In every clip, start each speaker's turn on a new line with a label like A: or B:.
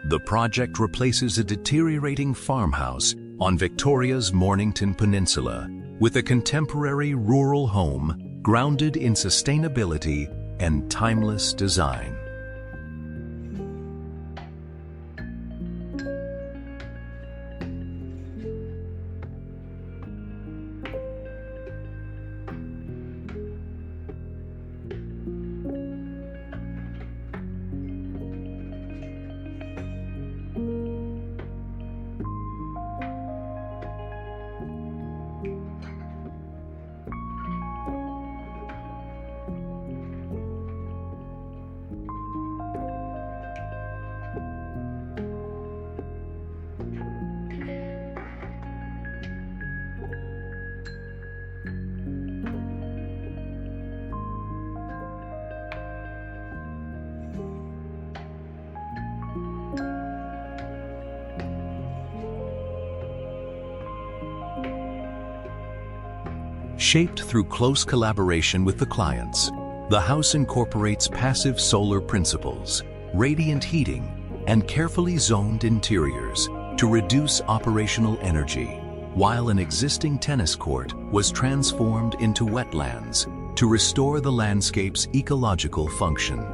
A: The project replaces a deteriorating farmhouse on Victoria's Mornington Peninsula with a contemporary rural home grounded in sustainability and timeless design. Shaped through close collaboration with the clients, the house incorporates passive solar principles, radiant heating, and carefully zoned interiors to reduce operational energy, while an existing tennis court was transformed into wetlands to restore the landscape's ecological function.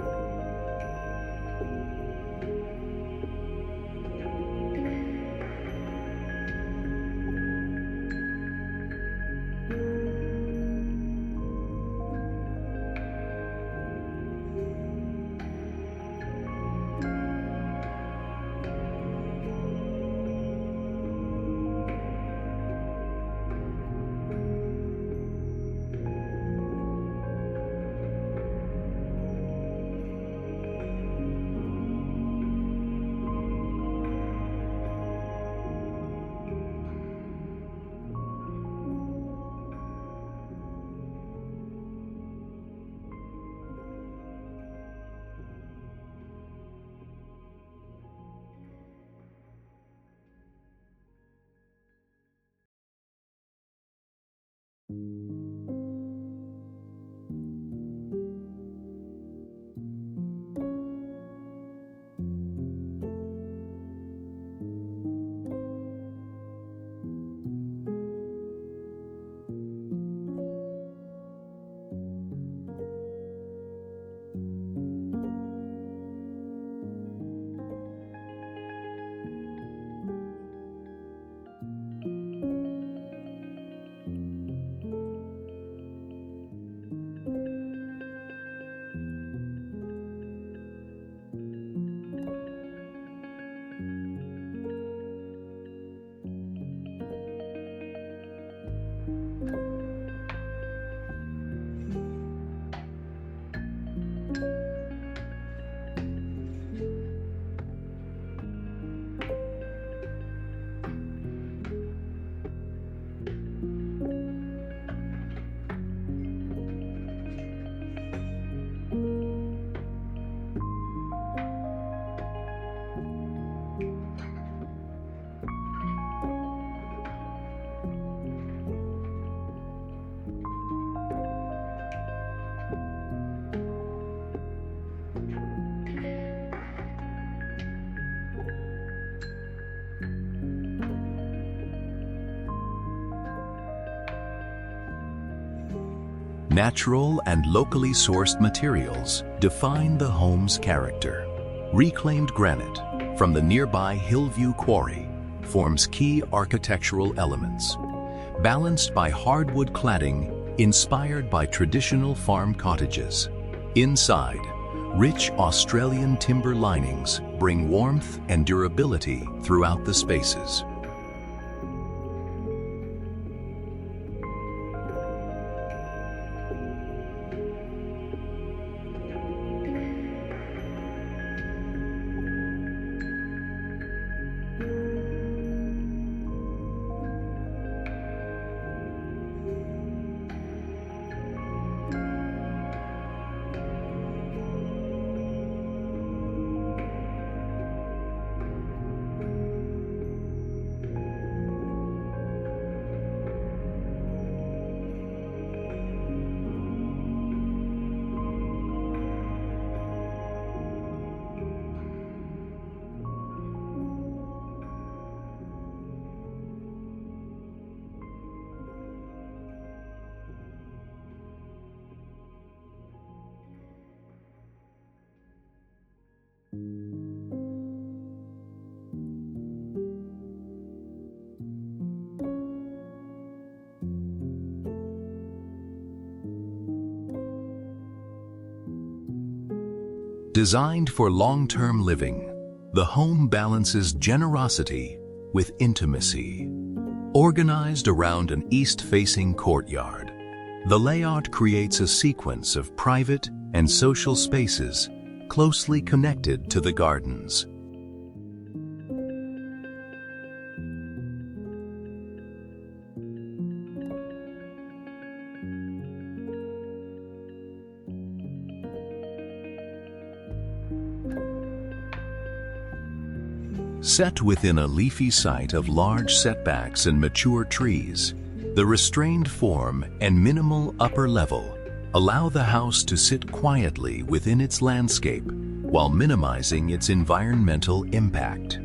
A: Natural and locally sourced materials define the home's character. Reclaimed granite from the nearby Hillview Quarry forms key architectural elements, balanced by hardwood cladding inspired by traditional farm cottages. Inside, rich Australian timber linings bring warmth and durability throughout the spaces. Designed for long-term living, the home balances generosity with intimacy. Organized around an east-facing courtyard, the layout creates a sequence of private and social spaces closely connected to the gardens. Set within a leafy site of large setbacks and mature trees, the restrained form and minimal upper level allow the house to sit quietly within its landscape while minimizing its environmental impact.